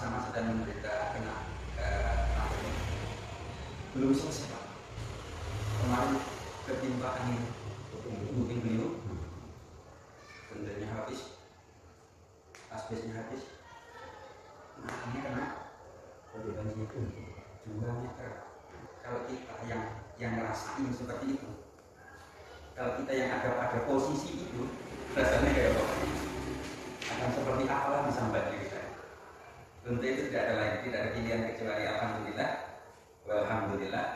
masa-masa dan menderita kena pandemi belum selesai Pak. Kemarin ketimpa angin mungkin beliau bendernya habis, asbesnya habis, makanya kena banjir 2 meter. Kalau kita yang ngerasain seperti itu, kalau kita yang ada pada posisi itu, rasanya kayak apa? Akan seperti apalah bisa banjir kita. Tentu itu tidak ada lagi, tidak ada pilihan kecuali alhamdulillah, walhamdulillah,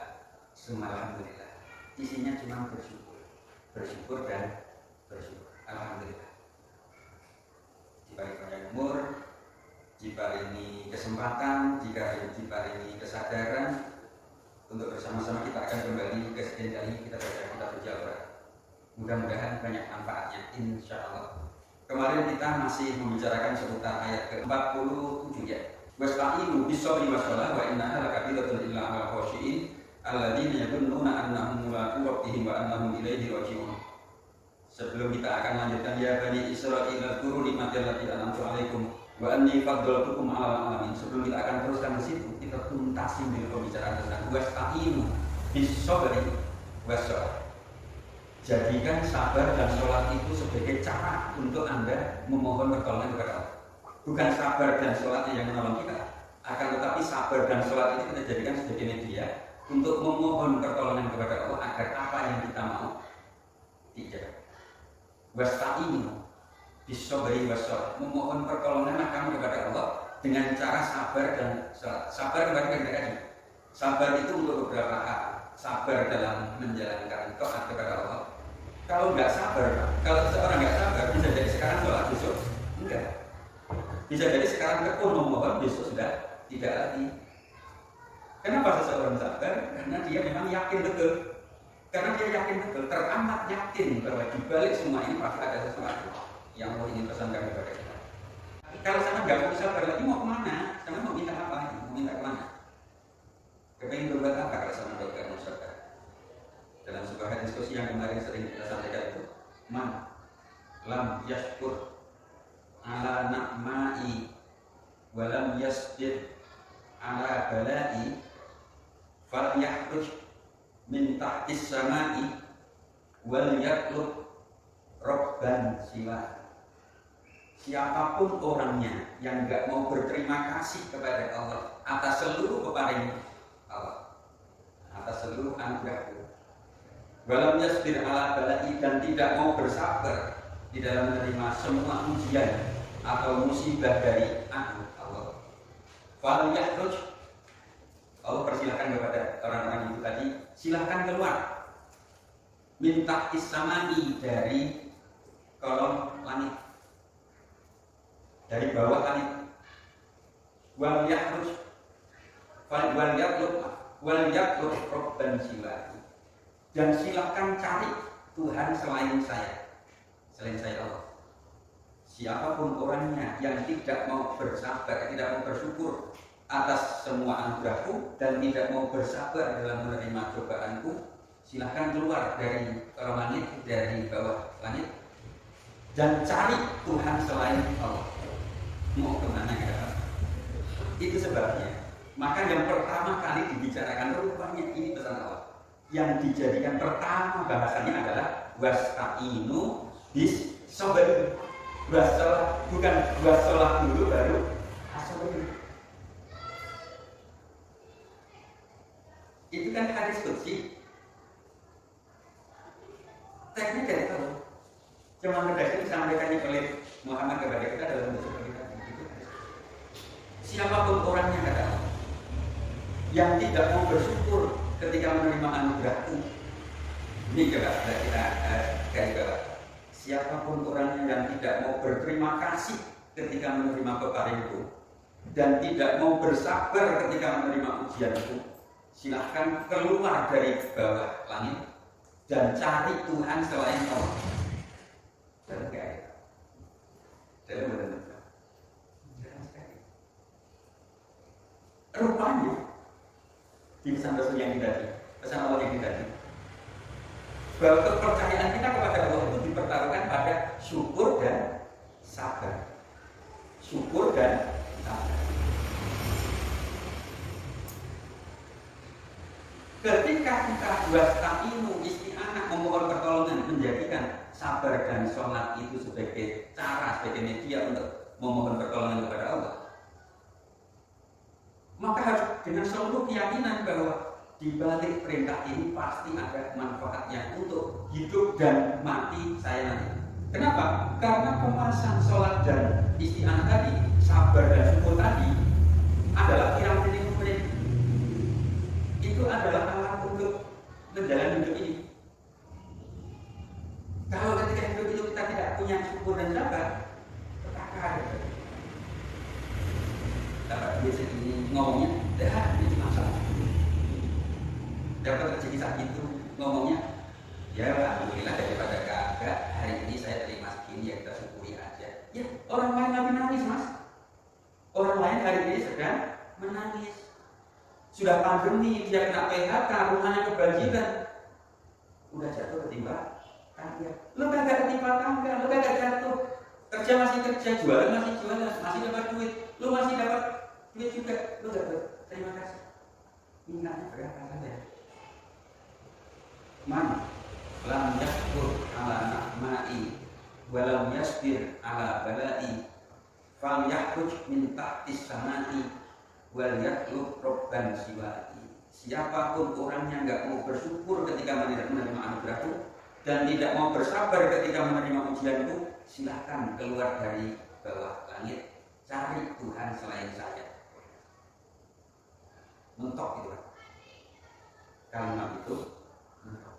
summa alhamdulillah. Isinya cuma bersyukur dan bersyukur. Alhamdulillah. Diberi panjang umur, diberi kesempatan, diberi kesadaran untuk bersama-sama kita akan kembali ke sekian kali kita baca kitab Al-Jawhar. Mudah-mudahan banyak manfaatnya, insya Allah. Kemarin kita masih membicarakan seputar ayat ke-47 ya. Wasta'inu bis-sabri was-shalah wa innaha lakabiratun illa 'alal khashi'in alladzina yadhunnuna annahum mulaqu rabbihim wa annahum ilaihi raji'un. Sebelum kita akan lanjutkan ya Bani Israil dzkuru nikmati allati an'amtu 'alaikum wa anni faddaltukum 'alal 'alamin. Sebelum kita akan teruskan ke situ, kita tuntasin dulu pembicaraan tentang wasta'inu bis-sabri was-shalah. Jadikan sabar dan sholat itu sebagai cara untuk Anda memohon pertolongan kepada Allah. Bukan sabar dan sholat yang menolong kita, akan tetapi sabar dan sholat itu kita jadikan sebagai media untuk memohon pertolongan kepada Allah agar apa yang kita mau dijawab. Wasta'inu bis-sabri was-shalah, memohon pertolongan kamu kepada Allah dengan cara sabar dan sholat. Sabar kembali ke tadi. Sabar itu untuk beberapa hal. Sabar dalam menjalankan taat kepada Allah. Kalau nggak sabar, kalau seseorang nggak sabar, bisa jadi sekarang sholat, besok enggak. Bisa jadi sekarang tekun memohon, besok sudah tidak lagi. Kenapa seseorang sabar? Karena dia memang yakin betul. Karena dia yakin betul, teramat yakin bahwa di balik semua ini pasti ada sesuatu yang Allah ingin pesankan kepada kita. Kalau sama nggak mau sabar lagi, mau kemana? Sama mau minta apa? Mau minta kemana? Kepengen berbuat apa kalau sama nggak mau sabar? Dalam sebuah diskusi yang kemarin sering kita sampaikan itu, man lam yashkur ala na'ma'i walam yasbir ala bala'i fal yahruj min tahtis sama'i wal yatlub robban siwa. Siapapun orangnya yang enggak mau berterima kasih kepada Allah atas seluruh peparing Allah, atas seluruh anugerah, walam yasbir ala bala'i, dan tidak mau bersabar di dalam menerima semua ujian atau musibah dari Allah. Fal yahruj, Allah persilahkan kepada orang-orang itu tadi, silahkan keluar. Minta istamani, dari kolom langit, dari bawah langit. Wal yahruj, wal yatlub robban siwa, dan silahkan cari Tuhan selain saya Allah. Siapapun orangnya yang tidak mau bersabar, tidak mau bersyukur atas semua anugerahku dan tidak mau bersabar dalam menerima cobaanku, silahkan keluar dari langit, dari bawah langit, dan cari Tuhan selain Allah. Mau kemana ya? Itu sebabnya. Maka yang pertama kali dibicarakan rupanya ini pesan Allah. Yang dijadikan pertama bahasannya adalah wasta'inu bis sabri. Wassalah, bukan wassalah dulu baru asabri. Itu kan hadis qudsi. Teknik dari Allah. Cuma redaksi disampaikannya oleh Muhammad kepada kita dalam bentuk seperti tadi. Siapapun orangnya kata Allah yang tidak mau bersyukur ketika menerima anugerahku, ini kita garis bawah. Siapapun orangnya yang tidak mau berterima kasih ketika menerima peparingku dan tidak mau bersabar ketika menerima ujianku, silahkan keluar dari bawah langit dan cari Tuhan selain Allah. Dan kayak dalam benar-benar rupanya di pesan Rasul yang tadi, pesan Allah yang tadi, bahwa kepercayaan kita kepada Allah itu dipertaruhkan pada syukur dan sabar. Syukur dan sabar. Ketika kita wasta'inu isti'anah memohon pertolongan, menjadikan sabar dan sholat itu sebagai cara, sebagai media untuk memohon pertolongan kepada Allah, maka harus dengan seluruh keyakinan bahwa di balik perintah ini pasti ada manfaatnya untuk hidup dan mati saya nanti. Kenapa? Karena kemasan sholat dan isti'anah tadi, sabar dan syukur tadi adalah piramid ini. Itu adalah alat untuk menjalani hidup ini. Kalau ketika hidup itu kita tidak punya syukur dan sabar, petaka ada. Dapat duit segini ngomongnya, dah ini masalah. Dapat rezeki saat itu ngomongnya, ya alhamdulillah daripada kagak, hari ini saya terima segini ya kita syukuri aja. Ya orang lain lagi nangis mas. Orang lain hari ini sedang menangis. Sudah pandemi, dia kena PHK, rumahnya kebanjiran, udah jatuh ketimpa tangga. Lo kagak ketimpa tangga, lo kagak jatuh. Kerja masih kerja, jualan masih jualan, masih dapat duit, lo masih dapat duit juga, lo gak terima kasih. Mintanya berapa saja? Man, lam yashkur ala na'ma'i, walam yasbir ala bala'i, fal yahruj min tahtis samai, wal yatlub robban siwai. Siapapun orangnya nggak mau bersyukur ketika menerima anugerahku dan tidak mau bersabar ketika menerima ujian itu, silahkan keluar dari bawah langit, cari Tuhan selain saya. Mentok itu kan. Kalimat itu mentok.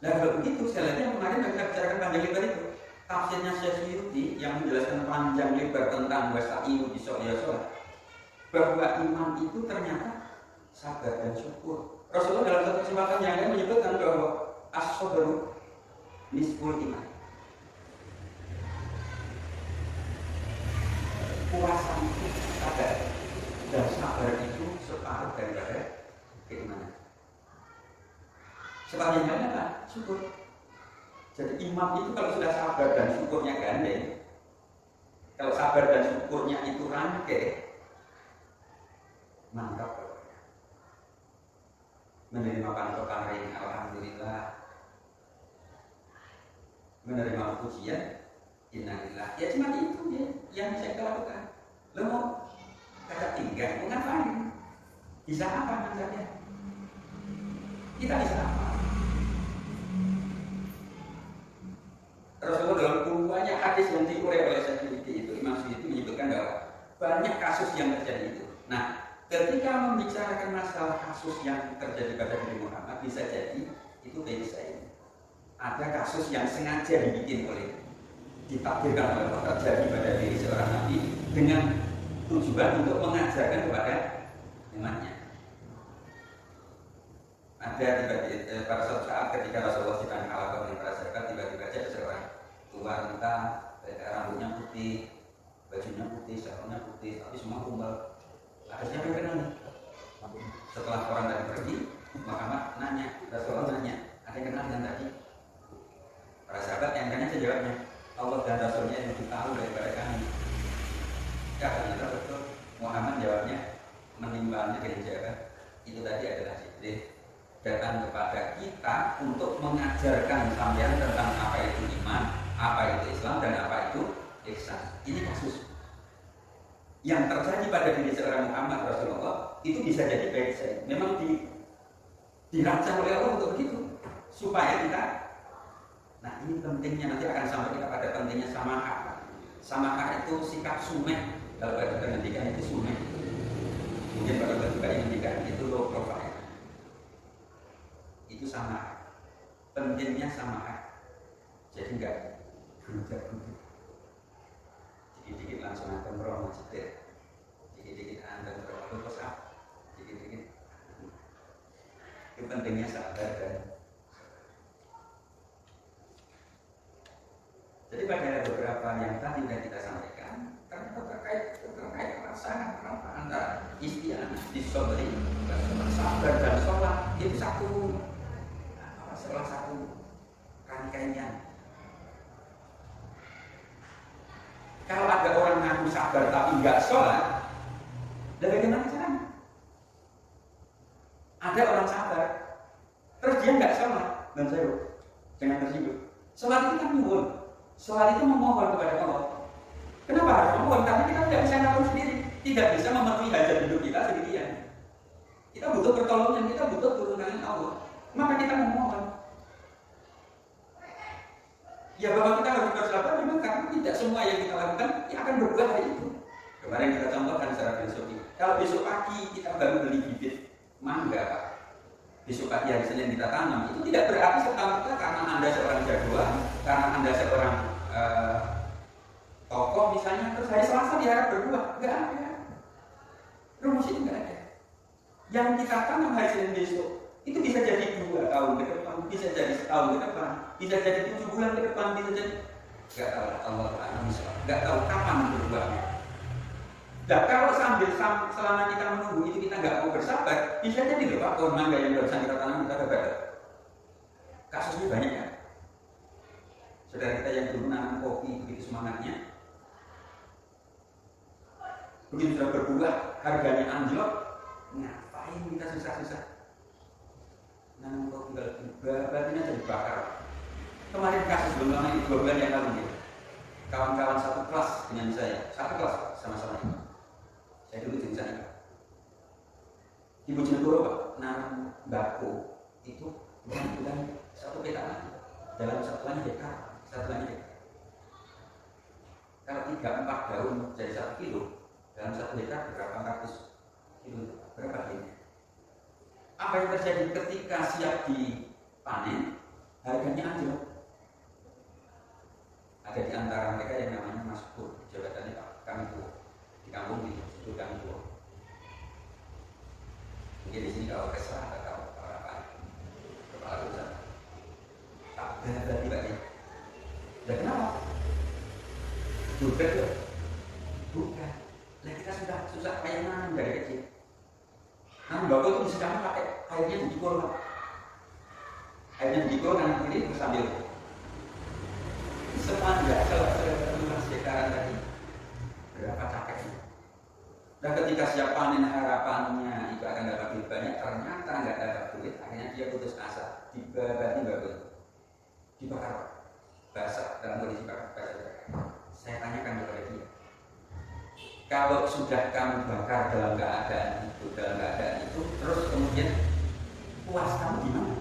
Nah kalau begitu, sekali lagi yang kemarin kita bicarakan panjang lebar itu, tafsirnya Syekh Suyuti yang menjelaskan panjang lebar tentang wasta'inu biso'ya sholat, bahwa iman itu ternyata sabar dan syukur. Rasulullah dalam satu kesempatan yang lain menyebutkan bahwa as-sabru nisful iman. Puasa itu sabar dan sabar itu separuh daripada keimanan. Separuh yang lain apa? Syukur. Jadi imam itu kalau sudah sabar dan syukurnya gandeng, kalau sabar dan syukurnya itu rangkai, mantap. Menerima pantokan ring, alhamdulillah. Menerima pujian, innalillah. Ya cuma itu ya yang bisa kita lakukan. Lo mau kata tinggal, mau ngapain? Bisa apa namanya? Kita bisa apa? Rasulullah dalam banyak hadis yang diuraikan oleh Syekh Suyuti itu, Imam Suyuti menyebutkan bahwa banyak kasus yang terjadi itu. Nah, ketika membicarakan masalah kasus yang terjadi pada Nabi Muhammad, bisa jadi itu beda ini. Ada kasus yang sengaja dibikin oleh, ditakdirkan oleh Allah terjadi pada diri seorang Nabi dengan tujuan untuk mengajarkan kepada umatnya. Ada tiba-tiba pada suatu saat ketika Rasulullah sedang kalah dengan para sahabat, tiba-tiba saja seorang tua renta, rambutnya putih, bajunya putih, sarungnya putih, tapi semua kumpul. Ada siapa yang kenal nih? Setelah orang tadi pergi, Muhammad nanya, Rasulullah nanya, ada yang kenal dengan tadi? Para sahabat yang tanya jawabnya, Allah dan Rasulnya yang lebih tahu daripada kami. Ya ternyata betul. Muhammad jawabnya menimbangnya dengan jawaban itu tadi adalah Jibril datang kepada kita untuk mengajarkan sampean tentang apa itu iman, apa itu Islam, dan apa itu ihsan. Ini kasus yang terjadi pada diri seorang Muhammad Rasulullah itu bisa jadi baik saja. Memang dirancang oleh Allah untuk begitu supaya kita. Nah ini pentingnya, nanti akan sampai kita pada pentingnya samahah. Samahah itu sikap sumeh. Kalau pada pendidikan itu sumeh. Mungkin pada pendidikan itu low profile. Itu sama, pentingnya sama, jadi enggak berubah-ubah. Dikit-dikit langsung akan merona setir, dikit-dikit anda merona besar, dikit-dikit. Itu pentingnya sabar dan. Jadi pada beberapa yang tadi sudah kita sampaikan, ternyata terkait perasaan apa antara isti'anah, disobri, sabar dan sholat itu salah satu rangkaian. Kalau ada orang ngaku sabar tapi nggak sholat, dan bagaimana caranya? Ada orang sabar, terus dia nggak sholat, dan saya jangan tersinggung. Sholat itu kan nyuwun, sholat itu memohon kepada Allah. Kenapa harus memohon? Karena kita tidak bisa ngelakuin sendiri, tidak bisa memenuhi hajat hidup kita sendirian. Kita butuh pertolongan, kita butuh turunannya Allah. Maka kita memohon. Ya bahwa kita harus bersabar memang karena tidak semua yang kita lakukan akan berubah hari itu. Kemarin kita contohkan secara filosofi. Kalau besok pagi kita baru beli bibit mangga, Pak. Besok pagi hari Senin kita tanam, itu tidak berarti serta-merta karena Anda seorang jagoan, karena Anda seorang tokoh misalnya, terus hari Selasa diharap berbuah. Enggak ada. Rumus itu enggak ada. Yang kita tanam hari Senin besok, itu bisa jadi 2 tahun ke depan, bisa jadi setahun ke depan, bisa jadi 7 bulan ke depan, bisa jadi enggak tahu Allah enggak tahu kapan berbuahnya. Nah, kalau selama kita menunggu itu kita nggak mau bersabar, bisa jadi loh Pak, pohon mangga yang barusan kita tanam kita gagal. Kasusnya banyak kan? Saudara kita yang dulu nanam kopi begitu semangatnya, begitu sudah berbuah, harganya anjlok, ngapain kita susah-susah? Nanam kopi batunya jadi bakar. Kemarin kasus belum lama ini 2 bulan yang lalu ya. Kawan-kawan satu kelas dengan saya, satu kelas sama-sama ini. Saya dulu jadi sana. Di Bojonegoro Pak, nanam bako itu bulan satu petak dalam satuan hektar, satuan hektar. Kalau 3-4 daun jadi 1 kilo, dalam 1 hektar berapa ratus kilo, berapa ini? Apa yang terjadi ketika siap dipanen, harganya anjlok. Ada di antara mereka yang namanya Mas Pur, jabatannya Pak Kami Tua, di kampung di situ Kami Tua. Mungkin di sini kalau kesal atau kalau apa, kepala urusan. Tak berarti Pak ya. Dan kenapa? Bukan. Bukan. Nah kita sudah susah kayak nanam dari kecil. Nanam bako itu sekarang pakai airnya dikul Pak. Airnya dikul kanan kiri terus sambil semua enggak kalau luas hektaran tadi berapa capeknya. Dan ketika siap panen harapannya itu akan dapat duit banyak, ternyata nggak dapat duit, akhirnya dia putus asa, dibabati bagus, dibakar, basah dalam kondisi bakar. Saya tanyakan kepada dia, kalau sudah kamu bakar dalam keadaan itu, terus kemudian puas kamu gimana?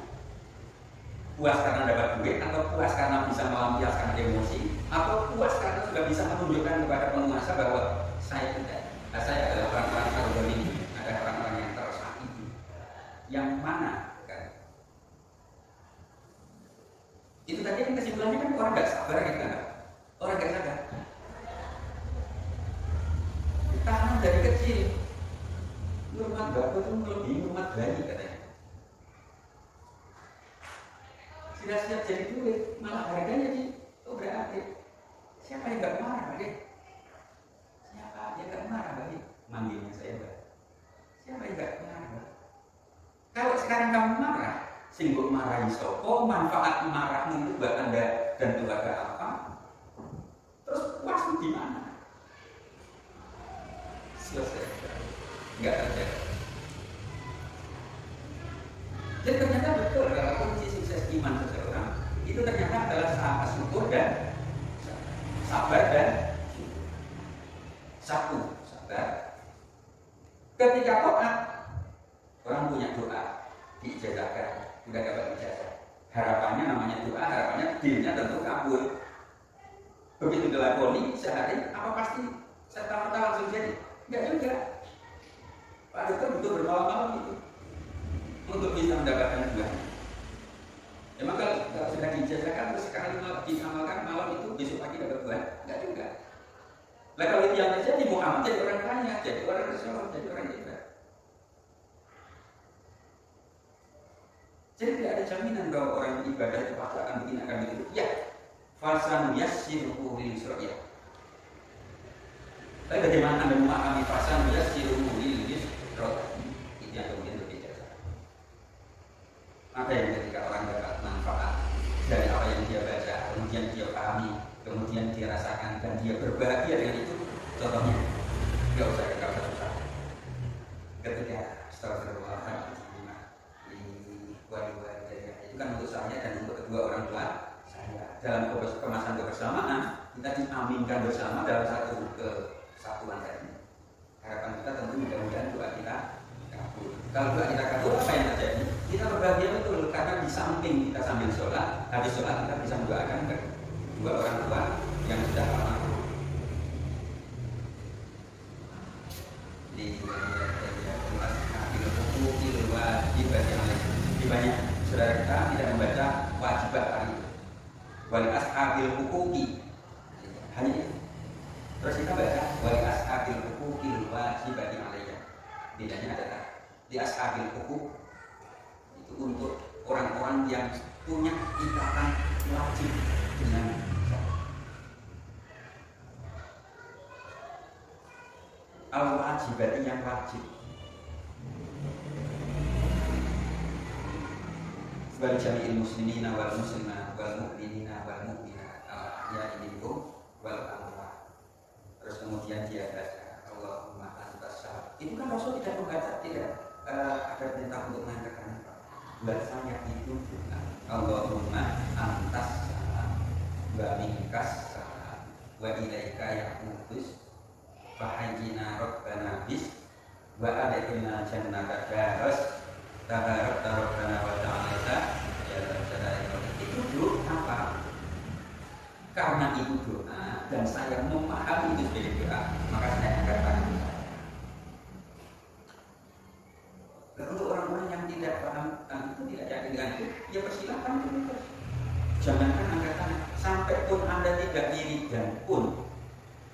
Puas karena dapat duit, atau puas karena bisa melampiaskan emosi, atau puas karena sudah bisa menunjukkan kepada penguasa bahwa saya adalah orang-orang korban ini, ada orang-orang yang tersakiti. Yang mana? Kan? Itu tadi kan kesimpulannya kan orang gak sabar gitu kan? Orang gak sabar. Tanam dari kecil, rumah bako itu melebihi rumah bayi katanya. Sudah siap jadi duit, malah harganya berarti siapa yang gak marah Pak? Siapa yang gak marah Pak? Manggilnya saya Pak. Siapa yang gak marah? Kalau sekarang kamu marah, singgung marahi sopo, manfaat marahmu itu buat Anda dan keluarga apa? Terus puasmu di mana? Selesai, nggak terjadi. Jadi ternyata betul kalau kunci sukses iman seseorang itu ternyata adalah syukur dan sabar dan syukur. Satu, sabar. Ketika taat, orang punya doa diijazahkan, sudah dapat ijazah. Harapannya namanya doa, harapannya dirinya tentu kabul. Begitu dilakoni sehari, apa pasti serta-merta langsung jadi? Enggak juga. Pak dokter butuh bermalam-malam itu untuk bisa mendapatkan buah. Emang kalau sudah dijajahkan terus sekali diamalkan malam itu besok pagi dapat buah? Enggak juga. Nah kalau itu yang terjadi, Muhammad jadi orang kaya, jadi orang bersyukur, jadi orang hebat. Jadi tidak ada jaminan bahwa orang ibadah itu pasti akan begini akan begitu. Ya, fasan yassiruhu lil yusra. Tapi bagaimana Anda memahami fasan yassiruhu lil yusra? Itu yang kemudian berbeda. Apa yang ketika orang dapat manfaat dari apa yang dia baca, kemudian dia pahami, kemudian dia rasakan dan dia berbahagia dengan itu. Contohnya, nggak usah susah. Ketika astagfirullahaladzim, menginginkan bersama dalam satu kesatuan tadi. Harapan kita tentu mudah-mudahan doa kita kabul. Kalau doa kita kabul, apa yang terjadi? Kita berbahagia betul karena di samping kita sambil sholat, habis sholat kita bisa mendoakan kedua orang tua yang sudah almarhum. Di banyak saudara kita tidak membaca wajibat hari itu. Wali ashabil hukuki hanya itu. Terus kita baca wali ashabil hukuki wajibati alaiya. Bedanya adalah di ashabil hukuk itu untuk orang-orang yang punya ikatan wajib dengan al-wajibati yang wajib. Wal jami'il muslimina wal muslimat wal mu'minina wal mu'minat ya minhum wal amwat. Terus kemudian dia baca Allahumma antas salam. Itu kan Rasul tidak membaca, tidak ada perintah untuk mengatakan bahasanya itu bukan Allahumma antas salam wa minkas salam wa ilaika ya'udus fahayyina rabbana bis wa alaihina jannata daras tabarak rabbana wa ta'ala ya itu doa apa? Karena itu doa dan saya memahami itu sebagai doa, maka saya angkat tangan saya. Untuk orang-orang yang tidak paham itu, tidak yakin dengan itu, ya persilahkan itu. Jangankan angkat tangan, sampai pun Anda tidak wiridan pun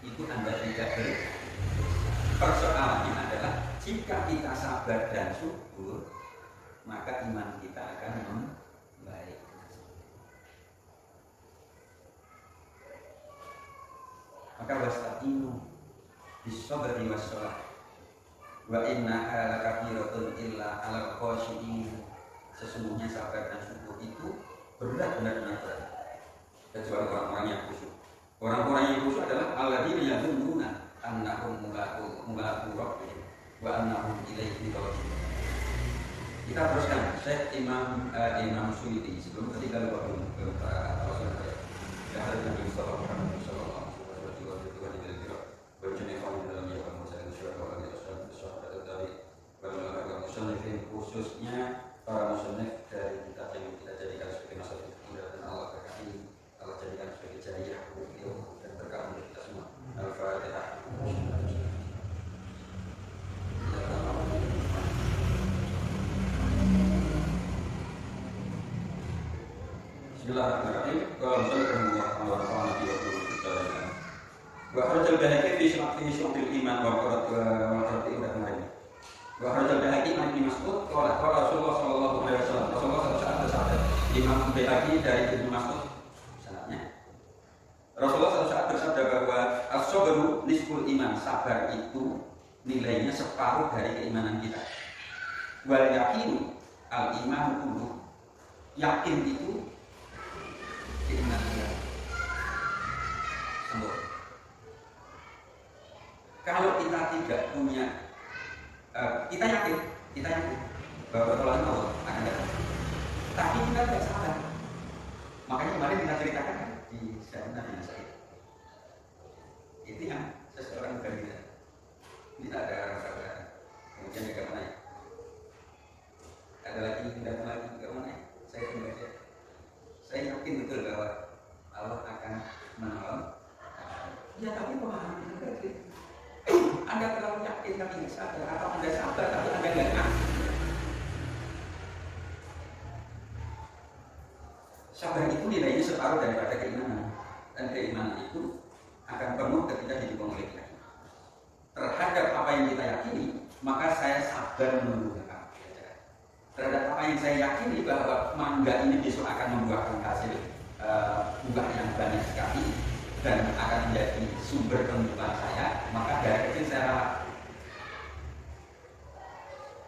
itu Anda tidak persoalannya adalah jika kita sabar dan syukur, maka iman kita akan membaik. Maka wasta'inu bis-sabri was-shalah wa innaha lakabiratun illa 'alal khashi'in. Sesungguhnya sabar dan syukur itu benar-benar berat, kecuali orang-orang yang khusyuk. Orang-orang yang khusyuk adalah alladzina yadhunnuna annahum mulaqu rabbihim wa annahum ilaihi raji'un. Kita teruskan Syekh Imam Suyuti sebelum ketika lupa dulu Rasul ya harus Nabi sallallahu alaihi wasallam khususnya para musannif dari kitab yang kita jadikan sebagai masalah dan Allah berkati Allah jadikan sebagai jariah beliau dan berkah untuk kita semua. Al-Fatihah. Bismillahirrahmanirrahim. Qala sallallahu alaihi wa sallam. Wa akhrajal Baihaqi fi syu'abil iman wa qira'ati Ibrahim. Wa akhrajal Baihaqi an Ibnu Mas'ud qala Rasulullah sallallahu alaihi wasallam. Rasulullah SAW bersabda. Imam Baihaqi dari Ibnu Mas'ud sanadnya. Rasulullah SAW bersabda bahwa as-sabru nisful iman. Sabar itu nilainya separuh dari keimanan kita. Wal yaqinu al-iman kullu. Yakin itu keimanan kita. Sambung. Kalau kita tidak punya, kita yakin bahwa pertolongan Allah akan datang, tapi kita tidak sabar. Makanya kemarin kita ceritakan di seminar yang saya itu yang seseorang berbeda, tidak ada rasa sabar. Kemudian ke mana ya? Ada lagi tidak lagi ke mana ya? Saya membaca. Saya yakin betul bahwa Allah akan menolong. Ya tapi pemahaman itu berbeda. Anda terlalu yakin tapi tidak sabar, atau Anda sabar tapi Anda tidak yakin. Sabar itu nilainya separuh daripada keimanan, dan keimanan itu akan penuh ketika didukung oleh kita. Terhadap apa yang kita yakini, maka saya sabar menunggu apa. Terhadap apa yang saya yakini bahwa mangga ini besok akan membuahkan hasil buah yang banyak sekali dan akan menjadi sumber kehidupan saya, maka dari kecil saya rawat.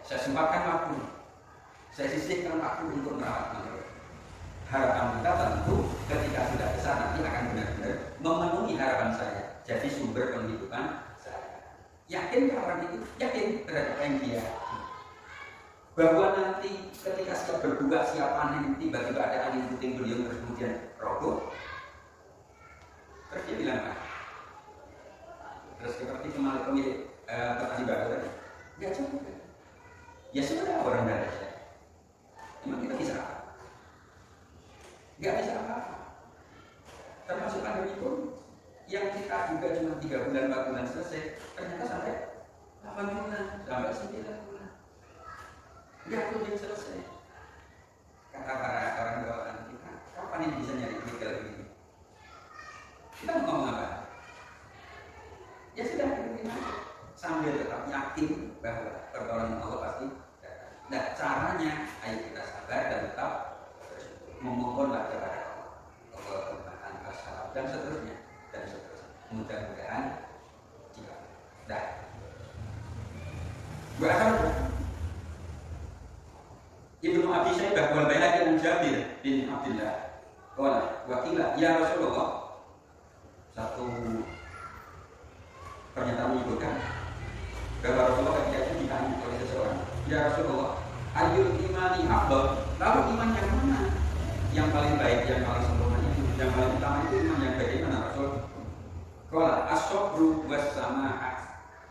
Saya sempatkan waktu, saya sisihkan waktu untuk merawat mangrove. Harapan kita tentu ketika sudah besar nanti akan benar-benar memenuhi harapan saya, jadi sumber kehidupan saya. Yakin orang itu? Yakin terhadap apa yang dia bahwa nanti ketika siap berbuah, siap panen, tiba-tiba ada angin puting beliung terus kemudian roboh. Terus dia bilang apa? seperti pemilik petani baru tadi. Nggak cukup kan? Ya sudah orang dari saya. Emang kita bisa apa? Nggak bisa apa-apa. Termasuk pandemi pun yang kita juga cuma 3 bulan 4 bulan selesai, ternyata sampai 8 bulan, sampai 9 bulan. Nggak kunjung selesai. Kata para orang bawaan kita, kapan ini bisa nyari duit kalau begini? Kita mau ngomong apa? Ya sudah, kita sambil tetap yakin bahwa pertolongan Allah pasti datang. Nah, caranya, ayo kita sabar dan tetap memohonlah kepada Allah tanpa salah dan seterusnya. Mudah-mudahan jika dah. Bahkan Ibnu Abi Syaibah wal Baihaqi an Jabir bin Abdullah qala wakila ya Rasulullah, satu pernyataan menyebutkan bahwa Rasulullah ketika itu ditanya oleh seseorang, ya Rasulullah, ayyul imani afdal, lalu iman yang mana yang paling baik, yang paling sempurna itu, yang paling utama itu iman yang bagaimana Rasul? Qala as-sabru was-sama'ah,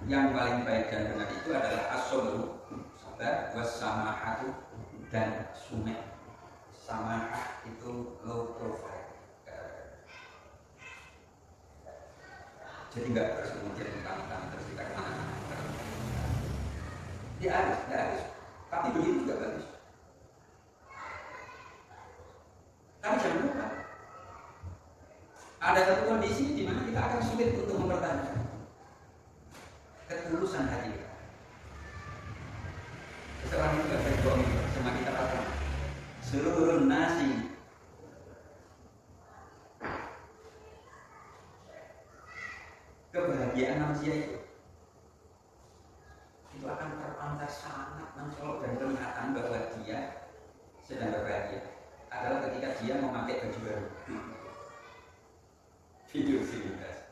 yang paling baik dan benar itu adalah as-sabru, sabar, was-sama'atu, dan sunnah. Sama'ah itu low profile. Jadi nggak harus kemudian tentang terus kita kemana-mana. Dia harus. Tapi begitu juga bagus. Tapi jangan lupa, ada satu kondisi di mana kita akan sulit untuk mempertahankan ketulusan hati kita. Seseorang itu akan berbohong sama kita apa? Seluruh nasi kebahagiaan manusia itu akan terpancar sangat mencolok dan kelihatan bahwa dia sedang berbahagia adalah ketika dia memakai baju baru. Video sinikas,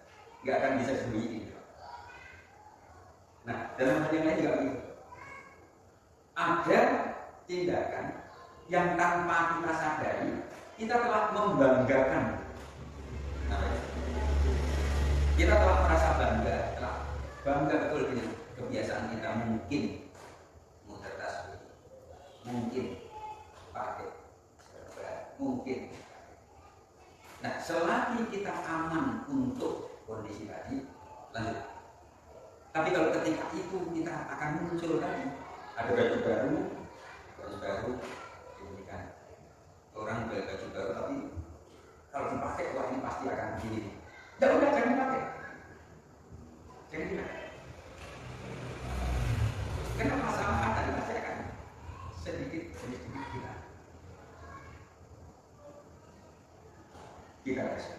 nggak akan bisa sembunyi. Nah, dalam hal yang lain juga begitu. Ada tindakan yang tanpa kita sadari kita telah membanggakan. Kita telah merasa bangga betul dengan kebiasaan kita, mungkin muter tasbih, mungkin pakai serban, mungkin. Nah, selagi kita aman untuk kondisi tadi, lanjut. Tapi kalau ketika itu kita akan muncul tadi, ada baju baru, diberikan orang baju baru, tapi kalau dipakai wah ini pasti akan begini. Ya udah, jangan pakai. Jangan dipakai. Karena masalah tadi pasti akan sedikit kita rasa.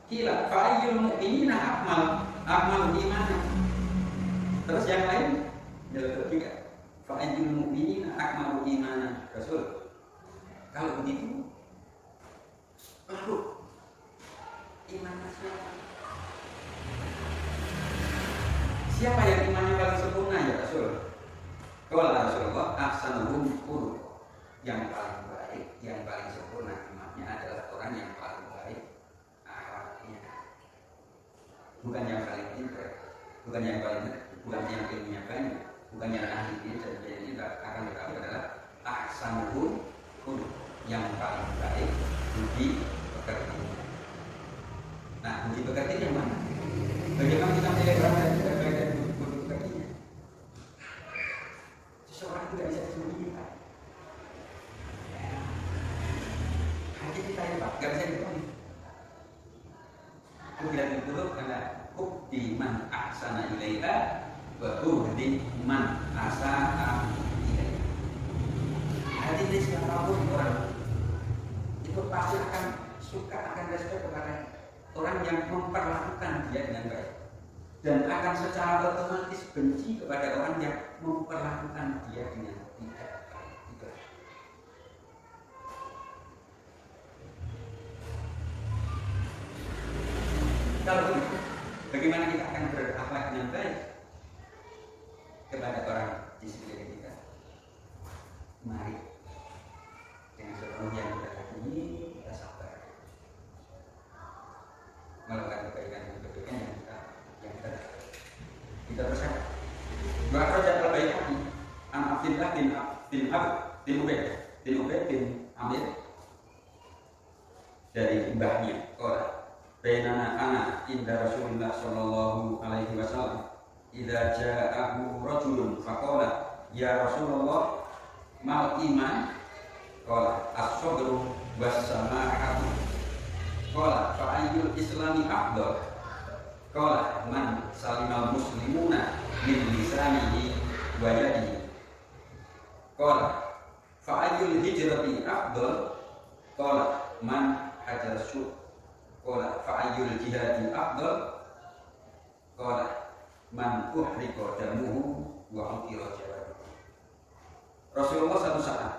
Kila fa'ayyul mu'minina akmal iman. Terus yang lain jelas juga. Fa'ayyul mu'minina akmal iman. Rasul, kalau begitu, lalu iman siapa? Siapa yang imannya paling sempurna ya Rasul? Kalau Rasulullah ahsanuhum khuluq, yang paling baik, yang paling sempurna imannya adalah orang yang paling baik akhlaknya. Bukan yang paling pintar, bukan yang ilmunya banyak, bukan yang ahli ini dan ini akan tetapi adalah ahsanuhum khuluq, yang paling baik budi pekerti. Nah, budi pekerti yang mana? Bagaimana kita menilai orang yang tidak baik dan budi pekertinya? Seseorang tidak bisa disembunyikan. Hati kita ini Pak, tidak bisa dipahami. Kubilat dulu karena di man ahsana ilaiha wa di man asana ilaiha. Hati ini siapapun orang itu pasti akan suka, akan respect kepada orang yang memperlakukan dia dengan baik, dan akan secara otomatis benci kepada orang yang memperlakukan dia dengan tidak baik. Kalau begitu, bagaimana kita akan berakhlak dengan baik kepada orang di sekeliling kita? Mari dengan sepenuhnya kita yakini, kita sabar melakukan kebaikan yang kita Kita tersangka. Bahkan jadwal baik hati an Abdillah bin Ubaid bin Amir dari mbahnya. Bainana ana inda Rasulullah sallallahu alaihi wasallam idza ja'ahu rajulun faqala ya Rasulullah mal iman qala as-sabru was-sama'atu qala fa ayyul islami afdal qala man salimal muslimuna min lisanihi wa yadihi qala fa ayyul hijrati afdal qala man hajar syuq qala fa ayyul jihadi afdal qala man uhriqa damuhu wa utira jawabuhu. Rasulullah satu saat,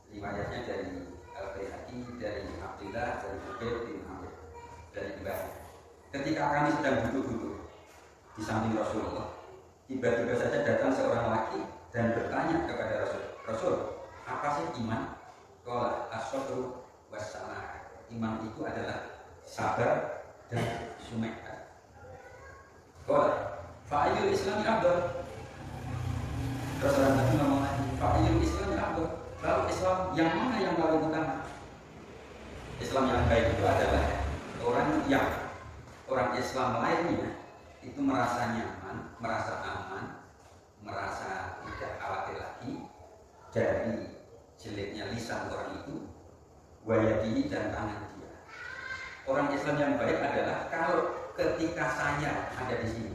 riwayatnya dari Al-Baihaqi, dari Abdillah, dari Ubaid bin Amir, dari ibahnya. Ketika kami sedang duduk-duduk di samping Rasulullah, tiba-tiba saja datang seorang laki dan bertanya kepada Rasul, apa sih iman? Qala as-sabru was-salah. Iman itu adalah sabar dan sumeka. Qala fa'ayyul islami afdal. Rasulullah Nabi ngomong lagi, fa'ayyul islami afdal. Lalu Islam yang mana yang paling utama? Islam yang baik itu adalah orang Islam lainnya itu merasa nyaman, merasa aman, merasa tidak khawatir lagi dari jeleknya lisan orang itu, wayadihi dan tangan dia. Orang Islam yang baik adalah kalau ketika saya ada di sini,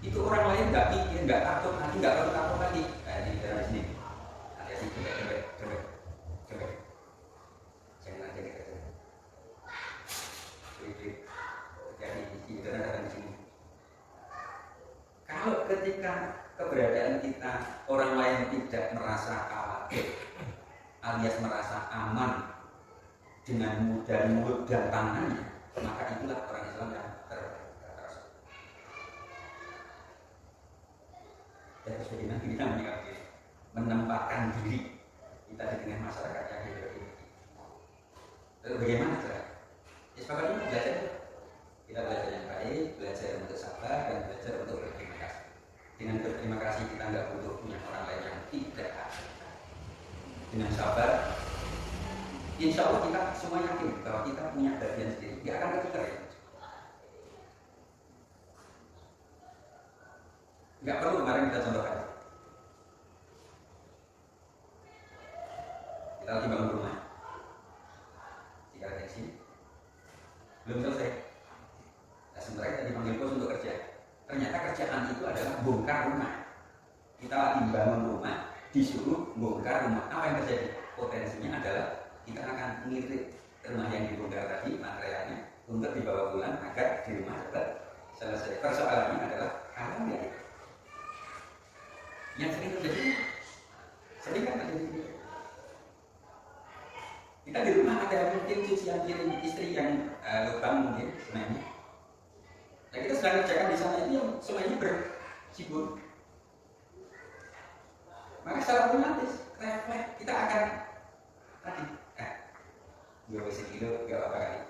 itu orang lain nggak mikir, nggak takut, nanti nggak takut lagi. Di dalam sini, ada sih coba, jangan aja kita coba. Jadi di sini, datang di sini. Kalau ketika keberadaan kita orang lain tidak merasa khawatir, alias merasa aman dengan mulut dan tangannya, maka itulah orang Islam yang terbaik. Dan sebagaimana kita menyikapi menempatkan diri kita di tengah masyarakat yang hidup ini. Lalu bagaimana cara? Sepakatnya belajar. Kita belajar yang baik, belajar untuk sabar dan belajar untuk berterima kasih. Dengan berterima kasih kita nggak butuh punya orang lain yang tidak ada. Dengan sabar, insya Allah kita semua yakin bahwa kita punya bagian sendiri. Dia akan ketukar ya. Nggak perlu kemarin kita contohkan. Kita lagi bangun rumah, jika ada di sini belum selesai. Nah, sementara kita dipanggil bos untuk kerja. Ternyata kerjaan itu adalah bongkar rumah. Kita lagi bangun rumah, disuruh bongkar rumah. Apa yang terjadi? Potensinya adalah kita akan mengirit rumah yang dibongkar tadi, materialnya untuk dibawa pulang agar di rumah cepat selesai. Persoalannya adalah halal nggak itu? Yang sering kan terjadi. Kita di rumah ada mungkin cucian piring istri yang lubang mungkin semuanya. Nah, kita sedang kerjakan di sana itu yang semuanya bersibuk. Maka secara otomatis refleks kita akan tadi 20 kilo gak apa-apa kali.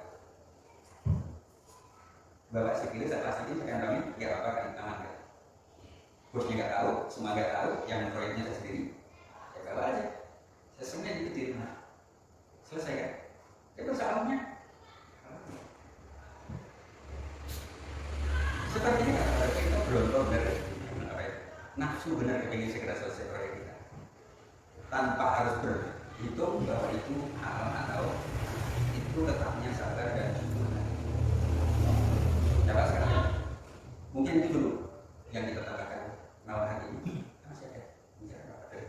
Bapak sekilo setelah segini saya kantongin gak apa-apa kali, aman kan? Bosnya gak tahu, semua gak tahu, yang proyeknya saya sendiri. Ya bawa aja. Saya semuanya dikit di rumah. Selesai kan? Itu persoalannya. Seperti ini kan, kita berontok dari nafsu benar kepingin segera selesai proyek kita. Tanpa harus berhitung bahwa itu halal atau itu tetapnya sabar dan syukur. Coba sekarang, mungkin itu dulu yang kita tambahkan malam hari ini. Masih ada bicara apa dari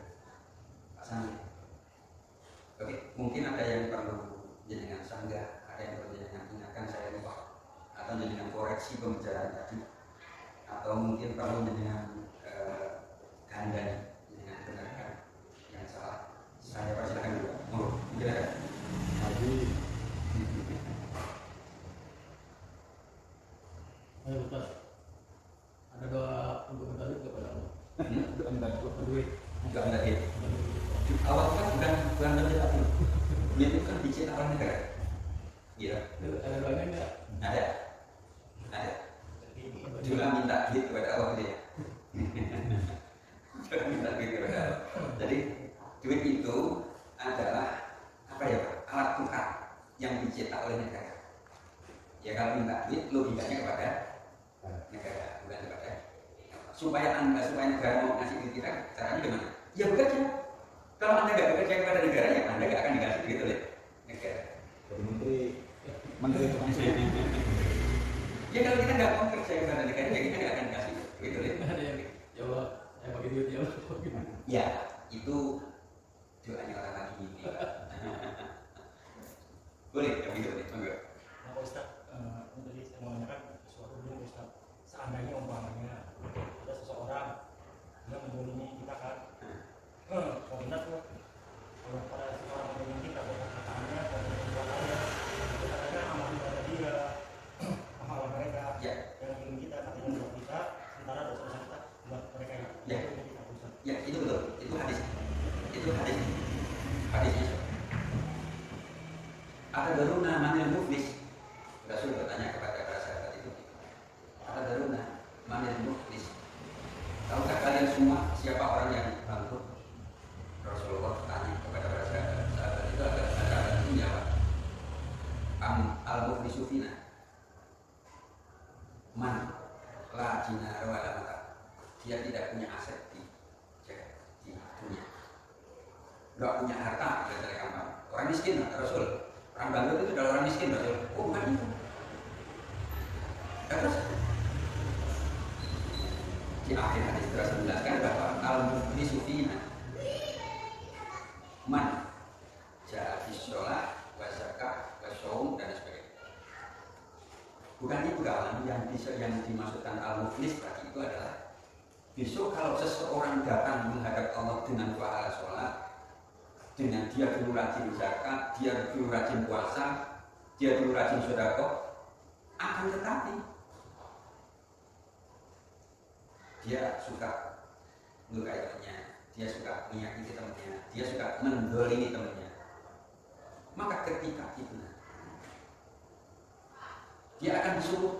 Pak Sandi? Oke, mungkin ada yang perlu jenengan sanggah, ada yang perlu jenengan ingatkan saya lupa, atau jenengan koreksi pembicaraan tadi, atau mungkin perlu jenengan kandani, jenengan benarkan yang salah. Saya persilakan dulu. Monggo, silakan. Tadi ayo Ustaz, ada doa untuk minta duit kepada Allah. Minta duit. Enggak ada itu. Awal kan bukan mencetak dulu. Itu kan dicetak oleh negara. Iya. Ada doanya enggak? Ada. Ada. Ini Juga minta duit kepada Allah gitu ya. Juga minta duit kepada Allah. Jadi duit itu adalah apa ya Pak? Alat tukar yang dicetak oleh negara. Ya kalau minta duit logikanya kepada negara, bukan kepada supaya negara mau ngasih duit kita, caranya gimana? Ya bekerja. Kalau anda nggak bekerja kepada negara, ya anda nggak akan dikasih duit oleh negara. Jadi menteri tukang sihir. Ya kalau kita nggak mau kerja kepada negara, ya kita nggak akan dikasih duit oleh Ada yang jawab, saya pakai duit ya. ya itu doanya orang lagi ini. Boleh, ya gitu boleh, enggak. Nah, Pak Ustaz, tadi saya mau menanyakan sesuatu dulu Pak Ustaz. Seandainya umpamanya ada seseorang yang mendolimi kita kan, kalau benar tuh, kalau pada seseorang mendolimi kita, perkataannya, perbuatannya, itu katanya amal ibadah dia, amalan mereka, Ya. yang mendolimi kita, katanya buat kita, sementara dosa-dosa kita buat mereka yang Ya. mendolimi kita, Pak Ustaz. Ya itu betul, itu hadis, hadisnya. Ada daruna manil muflis. Rasul bertanya kepada para sahabat itu. Ada daruna manil muflis. Tahukah kalian semua siapa orang yang bangkrut? Rasulullah tanya kepada para sahabat. Sahabat itu ada menjawab. Al-muflisu fina. Man la dinar wa la mata. Dia tidak punya aset di dunia. Tidak punya harta dari kamu. Orang miskin, Rasul. Orang bangkrut itu adalah orang miskin, Rasul. Oh, bukan itu. Terus di akhir hadis Rasul menjelaskan bahwa al-muflisu fina man ja'a fi sholat wa zakah wa shaum dan sebagainya. Bukan itu kawan yang dimaksudkan al-muflis tadi itu adalah besok kalau seseorang datang menghadap Allah dengan pahala sholat, dengan dia dulu rajin zakat, dia dulu rajin puasa, dia dulu rajin sedekah, akan tetapi dia suka melukai temannya, dia suka menyakiti temannya, dia suka mendolimi temannya. Maka ketika itu dia akan disuruh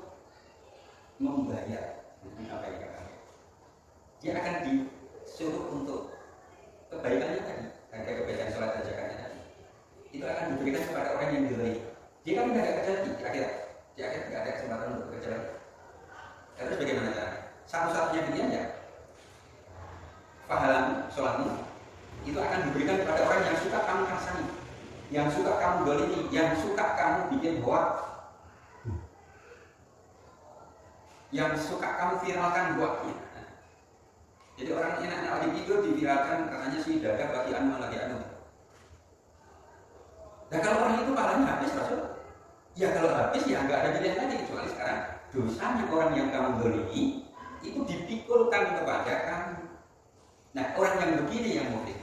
membayar apa yang dikatakan. Dia akan disuruh untuk kebaikannya tadi. Harga kebaikan sholat dan zakatnya tadi itu akan diberikan kepada orang yang dilai. Dia kan tidak ada kerja di akhirat tidak ada kesempatan untuk bekerja lagi. Terus bagaimana caranya? Satu-satunya pilihan ya pahala sholatmu itu akan diberikan kepada orang yang suka kamu kasani, yang suka kamu dolimi, yang suka kamu bikin hoak, yang suka kamu viralkan hoaknya. Jadi orang enaknya lagi tidur diviralkan katanya si dadah lagi anu. Nah kalau orang itu pahalanya habis Rasul, ya kalau habis ya nggak ada pilihan lagi kecuali sekarang dosanya orang yang kamu dolimi itu dipikulkan kepada kamu. Nah orang yang begini yang muflis.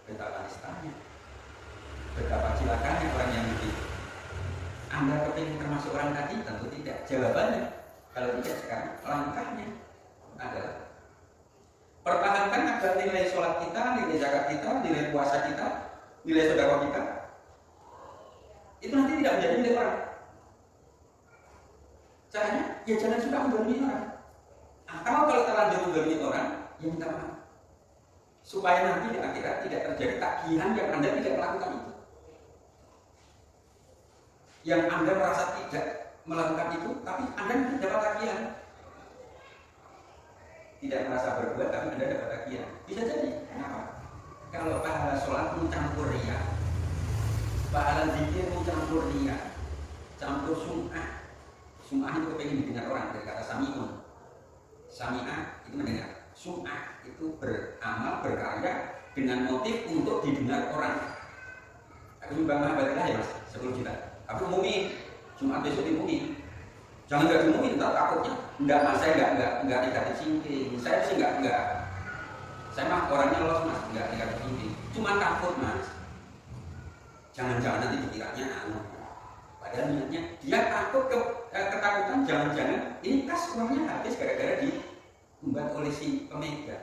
Betapa nistanya, betapa cilakanya orang yang begini. Anda kepingin termasuk orang tadi? Tentu tidak. Jawabannya kalau tidak sekarang langkahnya adalah pertahankan agar nilai sholat kita, nilai zakat kita, nilai puasa kita, nilai sedekah kita itu nanti tidak menjadi milik orang. Caranya ya jangan suka mendolimi orang. Atau kalau terlanjur mendolimi orang, ya minta maaf supaya nanti di akhirat tidak terjadi tagihan yang Anda tidak melakukan itu. Yang Anda merasa tidak melakukan itu, tapi Anda tidak dapat tagihan. Tidak merasa berbuat, tapi Anda dapat tagihan. Bisa jadi. Kenapa? Kalau pahala sholat mencampur riya, pahala zikir mencampur riya, campur sum'ah. Sum'ah itu kepengen didengar orang dari kata sami'un. Sami'ah itu mendengar. Sum'ah itu beramal, berkarya dengan motif untuk didengar orang. Aku nyumbang mahabatillah ya mas, 10 juta. Aku umumin, Jumat besok diumumin. Jangan nggak diumumin, tak takutnya. Enggak mas, saya enggak negatif thinking. Saya sih enggak. Saya mah orangnya los mas, enggak negatif thinking. Cuma takut mas. Jangan-jangan nanti dikiranya anu. Padahal niatnya dia takut ketakutan jangan-jangan ini kas uangnya habis gara-gara diumbat oleh si pemega.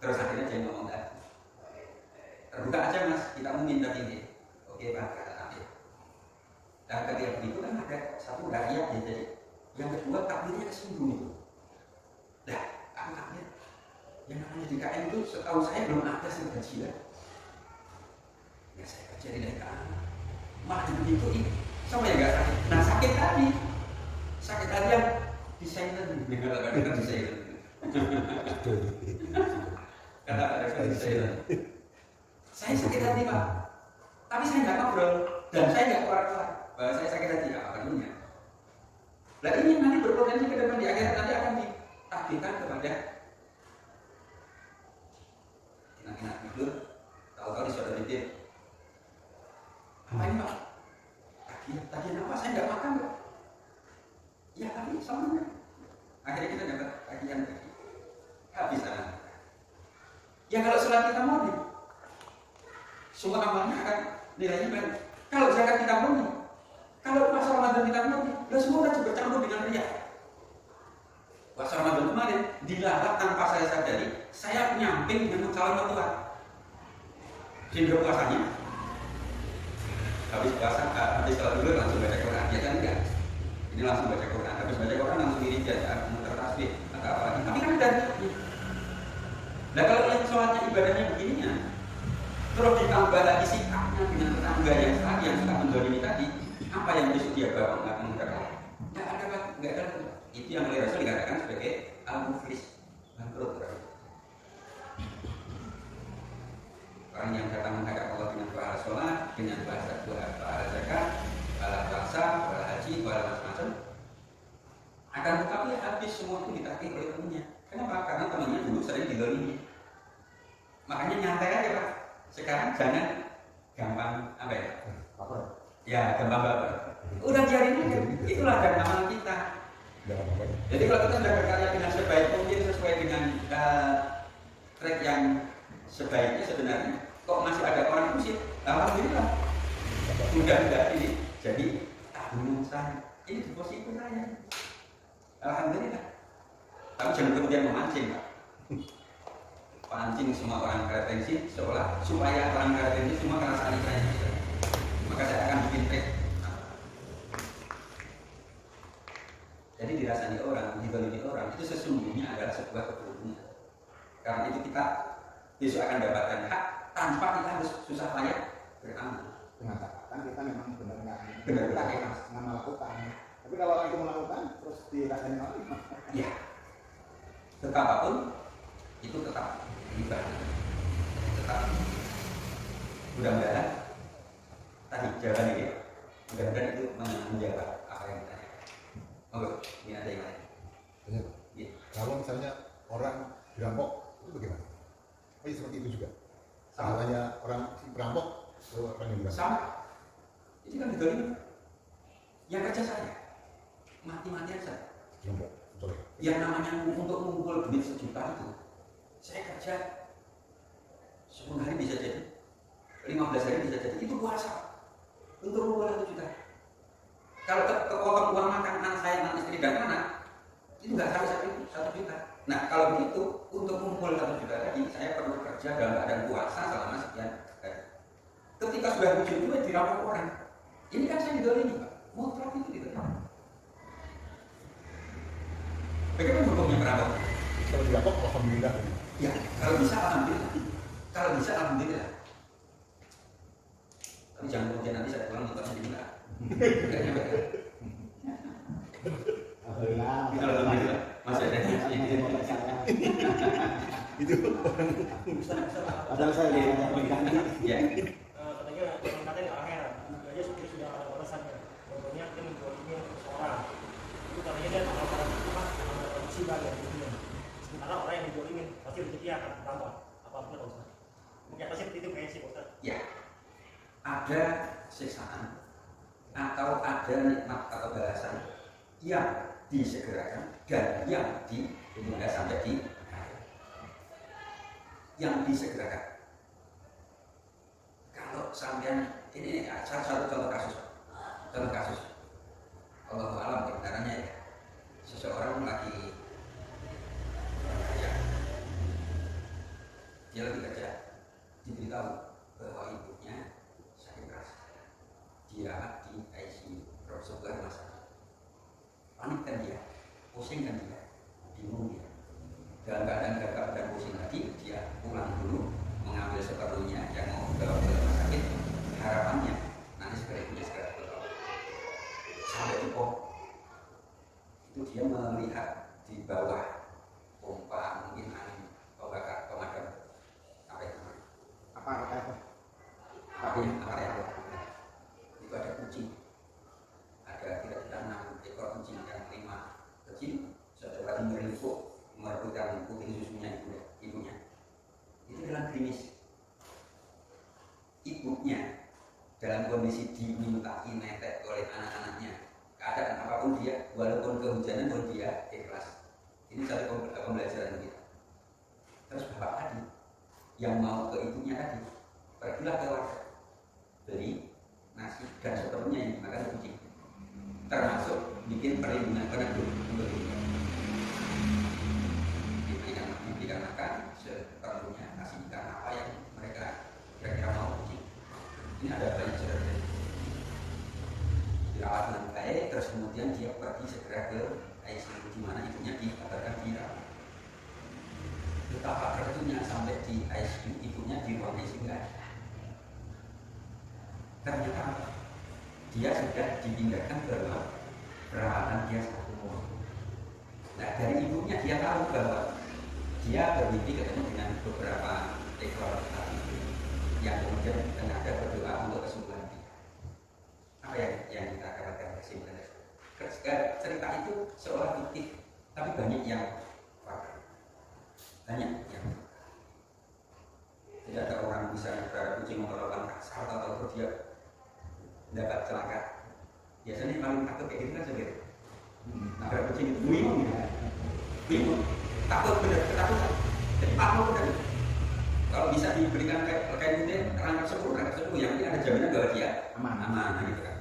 Terus akhirnya dia ngomong tadi, terbuka aja mas, kita mau minta ini. Oke. oke Pak, kata takdir. Dan ketika begitu kan ada satu rakyat ya, jadi yang kedua takdirnya kesinggung itu. Nah, aku takdir yang namanya DKM itu setahu saya belum ada serba ya saya kerja di DKM malah begitu ini sama ya nggak sakit. Nah sakit tadi yang di silent, kata-kata di silent. Kata-kata di silent. Saya sakit hati Pak, tapi saya nggak ngobrol dan saya nggak keluar bahwa saya sakit hati apa artinya. Nah ini nanti berpotensi ke depan di akhirat nanti akan ditakdirkan kepada enak-enak tidur, tahu-tahu disuruh tidur. Apa ini Pak? Tagihan apa? Saya nggak makan kok. Ya tapi sama. Akhirnya kita dapat tagihan lagi. Habis anak. Ya kalau sholat kita murni, semua amalnya akan nilainya baik. Kalau zakat kita murni, kalau puasa Ramadan kita murni, dan semua sudah bercampur dengan riya. Puasa Ramadan kemarin dilalap tanpa saya sadari, saya nyamping dengan calon mertua. Sindrom puasanya, habis puasa, habis sholat dulu langsung baca Quran, ya kan enggak? Ini langsung baca Quran, habis baca Quran langsung wirid ya, muter tasbih atau apa lagi. Tapi kan udah. Nah kalau yang sholatnya ibadahnya begininya, terus ditambah lagi sikapnya dengan tetangga yang tadi yang suka mendolimi tadi, apa yang besok dia bawa nggak mengatakan? Nggak ada. Itu yang oleh Rasul dikatakan sebagai al-muflis, bangkrut. Orang yang datang menghadap Allah dengan pahala sholat, dengan pahala zakat, pahala puasa, pahala haji, pahala macam-macam, akan tetapi habis semua itu ditagih oleh temannya. Kenapa? Karena temannya dulu sering didolimi. Makanya nyantai aja Pak. Sekarang jangan gampang apa ya? Baper. Ya gampang baper. Udah biarin aja. Itulah agama kita. Jadi kalau kita sudah berkarya dengan sebaik mungkin sesuai dengan track yang sebaiknya sebenarnya, kok masih ada orang musik, alhamdulillah. Mudah-mudahan ini jadi tabungan saya. Ini deposito saya. Alhamdulillah. Tapi jangan kemudian memancing Pak. Pancing semua orang kreatensi seolah supaya orang kreatensi semua merasa saya. Maka saya akan bikin trik. Jadi dirasani orang, didolimi orang itu sesungguhnya adalah sebuah keberuntungan. Karena itu kita besok akan dapatkan hak tanpa kita harus susah payah beramal. Dengan catatan kita memang benar melakukan. Tapi kalau orang itu melakukan terus dirasani orang, ya betapapun itu tetap ibadah, tetap. Mudah-mudahan tadi jawaban ini, mudah-mudahan itu menjawab apa yang ditanya. Oh, ini ada yang lain. Ya. Kalau misalnya orang dirampok itu bagaimana? Oh, iya, seperti itu juga. Salahnya orang perampok, orang yang dirampok. Sama. Ini kan didolimi. Yang kerja saya, mati-matian saya. Dirampok, betul. Yang namanya untuk mengumpul duit 1 juta itu, saya kerja 10 hari bisa jadi, 15 hari bisa jadi. Itu puasa untuk mengumpul 1 juta. Kalau kepotong uang makan anak saya, anak istri dan anak, itu nggak sampai 1 juta. Nah kalau begitu, untuk mengumpul 1 juta lagi, saya perlu kerja dalam keadaan puasa selama sekian hari. Ketika sudah muncul juga dirampok orang, ini kan saya didolimi Pak, mutlak itu didolimi. Bagaimana hukumnya perampok? Kalau dirampok, alhamdulillah. Ya, kalau bisa alhamdulillah. Kalau bisa alhamdulillah. Tapi jangan kemudian nanti saya pulang nonton sendiri lah. alhamdulillah. Alhamdulillah. Masih ada. Itu Padahal saya tidak mengganti. Ya. Katanya yang katanya ke akhirat, dia sudah ada balasannya. Contohnya dia menjualnya seseorang, itu katanya dia akan musibah ya dunia. Sementara orang yang dijolimin pasti rezeki akan bertambah. Apapun Pak Ustaz. Mungkin pasti itu kayak sih Ustaz. Ya. Ada siksaan atau ada nikmat atau balasan yang disegerakan dan yang ditunda sampai di akhir. Yang disegerakan. Kalau sampean ini satu contoh kasus. Allahu a'lam kebenarannya ya. Seseorang lagi kerja, dia lagi kerja, diberitahu bahwa ibunya sakit keras. dia di ICU sebuah rumah sakit. Panik kan dia, pusing kan dia, bingung dia. Dalam keadaan gagap dan pusing tadi, dia pulang dulu, mengambil seperlunya yang mau dibawa ke rumah sakit. Harapannya nanti segera ibunya segera pulang. Sampai di pos itu dia melihat di bawah pompa mungkin angin pembakar pemadam apa itu? Apa? Itu ada kucing. Ada kira-kira 6 ekor kucing yang 5 kecil suatu hari meringkuk merebutkan putih susunya ibunya. Itu dalam krimis. Ibunya dalam kondisi dimintai netek oleh anak-anaknya. Keadaan apapun dia, walaupun kehujanan pun dia ikhlas. Ini satu pembelajaran kita. Terus bapak tadi yang mau ke ibunya tadi, pergilah ke warga, beli nasi dan seperlunya yang dimakan kucing. Termasuk bikin perlindungan peneduh untuk ibu. Diberikan makan seperlunya, kasih ikan apa yang mereka kira-kira mau kucing. Ini ada banyak cerita. Dirawat dengan baik, terus kemudian dia pergi segera ke ICU di mana ibunya dikabarkan dirawat. Betapa terkejutnya sampai di ICU, ibunya di ruang ICU enggak ada. Ternyata dia sudah dipindahkan ke ruang perawatan dia satu. Nah dari ibunya dia tahu bahwa dia bermimpi ketemu dengan beberapa ekor sapi yang kemudian tenaga berdoa untuk kesembuhan dia. Apa yang kita katakan kesimpulannya? Cerita itu seolah fiktif, tapi banyak yang fakta. Banyak yang tidak ada orang bisa berharap kucing memperlakukan kasar atau dia dapat celaka. Biasanya paling takut kayak gitu kan sebenarnya. Nabrak kucing itu bingung, takut benar, ketakutan. Jadi takut benar. Kalau bisa diberikan kayak putih, rangkap 10 yang penting ada jaminan bahwa dia aman gitu kan.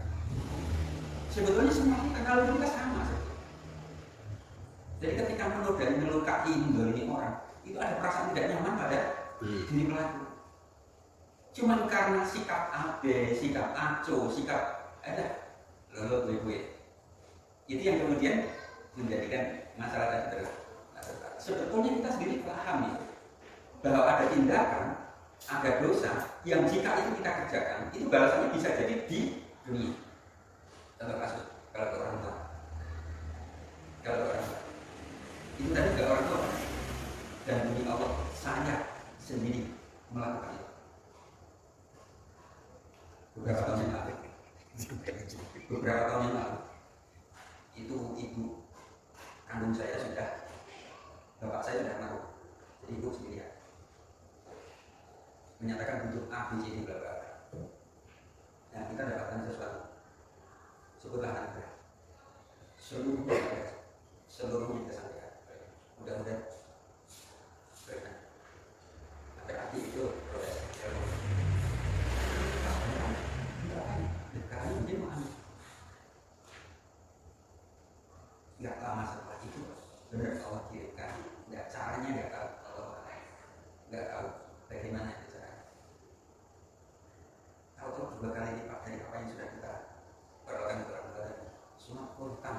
Sebetulnya semua kita kalau kita sama. Jadi ketika menodai melukai ini orang, itu ada perasaan tidak nyaman pada diri pelaku. Cuman karena sikap abe, sikap aco, sikap ada lalu gue. Itu yang kemudian menjadikan masalah tadi terus. Sebetulnya kita sendiri paham ya, bahwa ada tindakan, ada dosa yang jika itu kita kerjakan, itu balasannya bisa jadi di dunia. Contoh kasus, kalau ke orang tua, itu tadi ke orang tua, dan demi Allah saya sendiri melakukan itu. Beberapa tahun yang lalu, itu ibu kandung saya bapak saya sudah melakukan, jadi ibu sendirian menyatakan butuh A, B, C, D, bla bla bla. Nah kita dapatkan sesuatu, sebutlah anugerah. Seluruhnya kita sampaikan. Mudah-mudahan berkenan. Sampai hati itu proses ilmu. Karena mungkin nggak lama setelah itu benar Allah kirimkan. Nggak caranya nggak tahu, Allah nggak tahu bagaimana itu caranya. Tahu 2 kali lipat dari apa yang sudah kita perlakukan ke orang tua tadi. Semua kurang.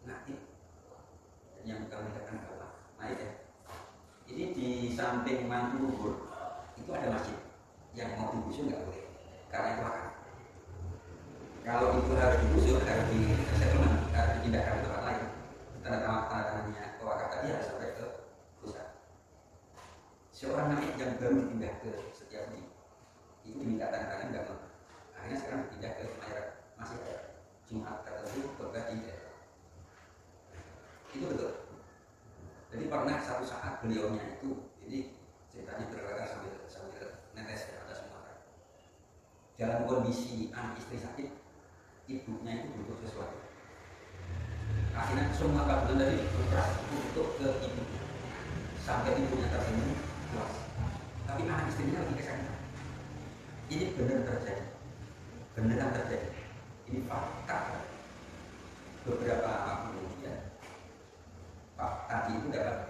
Naik, yang kami katakan Allah naik ya. Ini di samping mantu luhur itu ada masjid yang mau digusur nggak boleh karena itu makar. Kalau itu harus digusur, harus dipindahkan ke tempat lain. Tanda tangannya wakaf tadi harus sampai ke pusat. Seorang naik yang baru dipindah ke Setiabudi itu diminta tanda tangan nggak mau. Akhirnya sekarang dipindah ke Mayorat, masih ada Jumat tertentu khotbah di daerah. Itu betul. Jadi pernah satu saat beliaunya itu, ini ceritanya berlatar sambil netes ke atas Sumatera. Dalam kondisi anak istri sakit, ibunya itu butuh sesuatu. Akhirnya semua kabupaten dari berkeras untuk ke ibunya, sampai ibunya tersenyum puas. Tapi anak istrinya lagi kesakitan. Ini benar terjadi, beneran terjadi. Ini fakta. Beberapa waktu kemudian Pak tadi itu dapat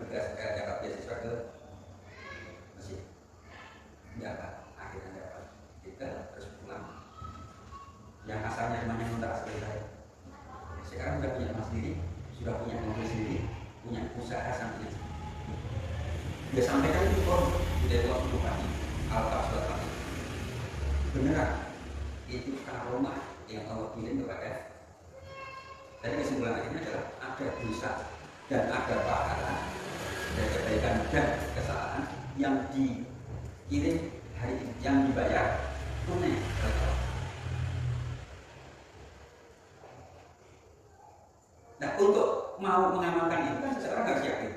beasiswa ke Mesir. Enggak misalnya rumahnya ngontrak seperti saya. Sekarang sudah punya rumah sendiri, sudah punya mobil sendiri, punya usaha sampingan sendiri. Dia sampaikan itu kok di Dewa Bupati Alta Suratati. Beneran, itu karoma yang Allah kirim kepada. Jadi kesimpulan akhirnya adalah ada dosa dan ada pahala, ada kebaikan dan kesalahan yang dikirim hari ini, yang dibayar tunai oleh Allah. Nah, untuk mau mengamalkan itu kan seseorang harus yakin,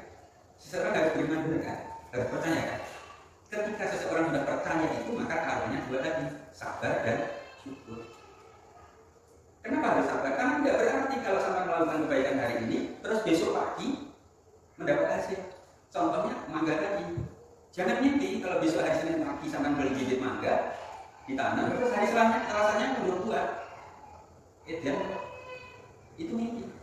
seseorang harus beriman benar kan, harus percaya kan. Ketika seseorang sudah percaya itu, maka awalnya dua tadi, sabar dan syukur. Kenapa harus sabar? Karena tidak berarti kalau sampai melakukan kebaikan hari ini, terus besok pagi mendapat hasil. Contohnya mangga tadi. Jangan mimpi kalau besok hari Senin pagi sampai beli bibit mangga ditanam, terus hari selanjutnya rasanya belum buah. Itu mimpi.